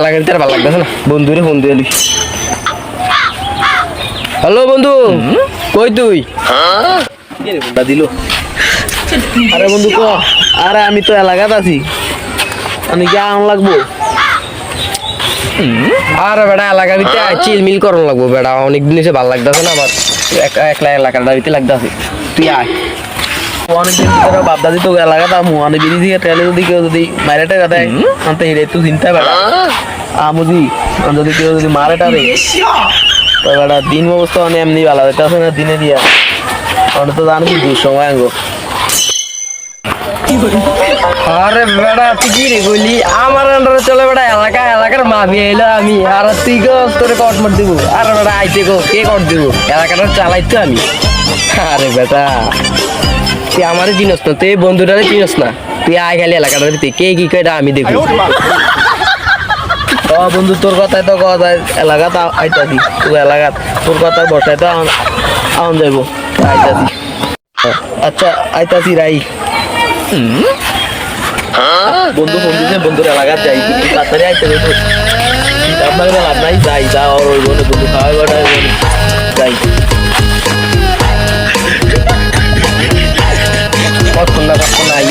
এলাকার ভিতরে ভালো লাগতেছে না, বন্ধুরে ফোন দিয়ে হ্যালো বন্ধু, কই তুই? দিল আরে বন্ধু ক, আরে আমি তো এলাকাত আছি, আমি কি আন লাগবো? আরে বেটা এলাকার ভিতরে চিলমিল করন লাগবো বেটা, অনেকদিন এসে ভালো লাগতেছে না আমার, একলা এলাকার ভিতরে লাগতেছে, তুই আয়। অনেকদিন ধরে বাপ দাদি তো এলাকাতে আমু অনেক বেরিয়ে দিয়ে ট্রেলে যদি কেউ যদি মারে টাকা দেয় আনতে হিরে একটু চিন্তা বেটা আমুজি যদি কেউ যদি মারে টারে তো বেটা দিন অবস্থা অনেক এমনি ভালো আছে না দিনে দিয়া অনেক তো জানো কি দুঃসময় আঙ্গো। আরে বেটা তুই কি রে কইলি আমার আন্ডারে চলে বেটা, এলাকার মাফি এলো আমি, আর তুই গো তোরে কট মার দিব, আরে বেটা আইতে গো কে কট দিব, এলাকাটা চালাইতো আমি। আরে বেটা তুই আমারে চিনস না, তুই বন্ধুটারে চিনস না, তুই আয় খালি এলাকাটার ভিতরে কে কি কয়টা আমি দেখবো। বন্ধু তোর কথায় তো কথা এলাকাত আইতাছি, তুই এলাকাত তোর কথার বসায় তো আউন যাইব আইতাছি। আচ্ছা আইতাছি রাই। বন্ধু ফোন দিছে, বন্ধুর এলাকাত যাই তাড়াতাড়ি আইতে দেবো, আপনার লাভ নাই, যাই যা ওর ওই বন্ধু খাওয়াই গোটা যাই।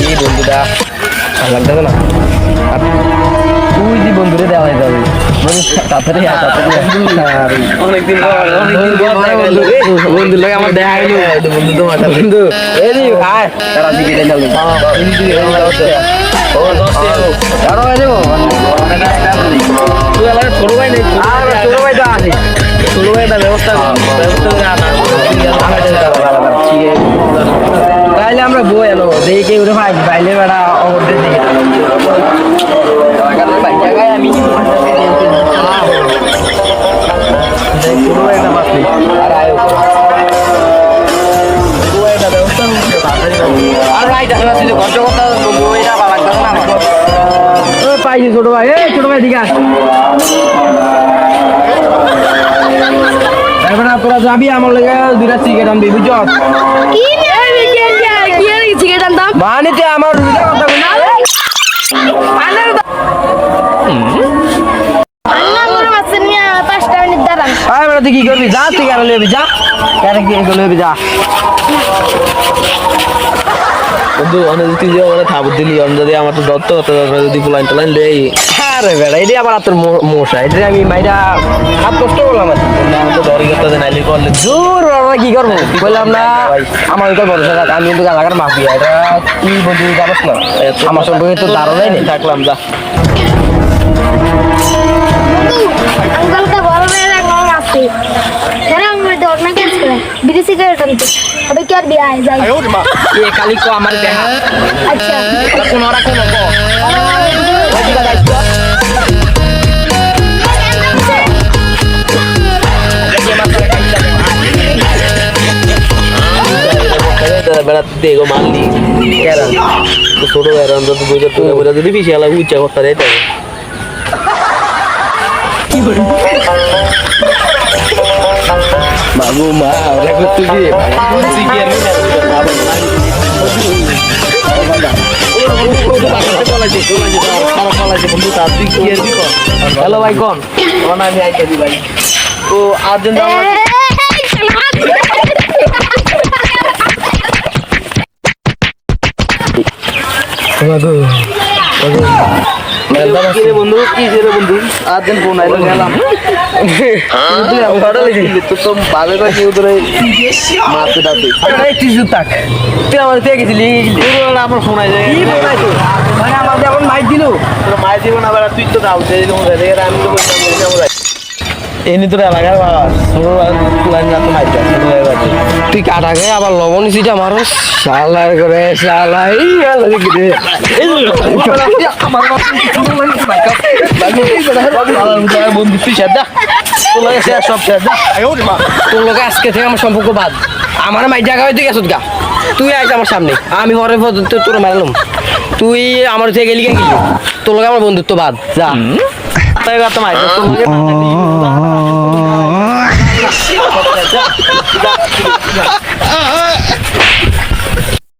এই বন্ধুটা ভালো লাগতেছে না, তুই যে বন্ধুরে দেওয়া যাবে তাড়াতাড়ি অনেকদিন বন্ধুর লোক আমার দেখা হইলো, বন্ধু তো মাথা বন্ধু এই ভাই তারা দিকে ছোট ভাই নেই, ছোট ভাই তো আছে, ছোট ভাই একটা ব্যবস্থা তাইলে আমরা বই এলো দেখে কেউ ভাই বাইলে বেড়া অবশ্যই দেখে আমি পাইছি ছোট ভাই, ছোট ভাই দিকে তোরা যাবি আমার লেগে দুইটা সিগারেট আনবি বুঝছ, মানে আমার কি করবি যা তুই কেন লেবি যা, কেন কি লেবি যা বন্ধু অনেক তুই যে ওরা থাবত দিলি যদি আমার তো দত্ত যদি ফুলাইন টলাইন লেই। আরে বেড়া এটি আবার তোর মশা, এটা আমি মাইরা হাত কষ্ট করলাম আর তো ধরি করতে নাইলে করলে জোর আমরা কি করবো বললাম না, আমার তো ভরসা থাক, আমি কিন্তু এলাকার মাফিয়া, এটা তুই বন্ধু জানাস না, আমার সম্পর্কে তো ধারণাই নেই, থাকলাম যা। খালি কো আমার দেখা আচ্ছা কোন ওরা কোন বেড়াতে গো মারলি ছোট বেড়ান যদি বেশি আলাদা উচ্চা করতে যাইতে হবে। বাবু মা ওরা করতে গিয়ে হ্যালো ভাই কোন আমি আইতে দি ভাই ও আর্জেন্ট বন্ধু কি রে বন্ধু আর্জেন্ট ফোন আইলো গেলাম আমার ফোন আইছে মানে আমার যখন মাইক দিল মাইক দিব না তুই তো দাও আমি তো এমনি তোর এলাকার তুই কাটা খেয়ে আবার লবণ সিটা মারো শালার করে শালাই বন্ধু তুই সাদা সব সাদা তোর লোকে আজকে থেকে আমার সম্পর্ক বাদ, আমার মাই জায়গা হয়ে তুই গেছ গা, তুই আইস আমার সামনে আমি পরে তোর মারলাম, তুই আমার থেকে গেলি গেলি তোর লোকে আমার বন্ধুত্ব বাদ যা তাই কথা মাই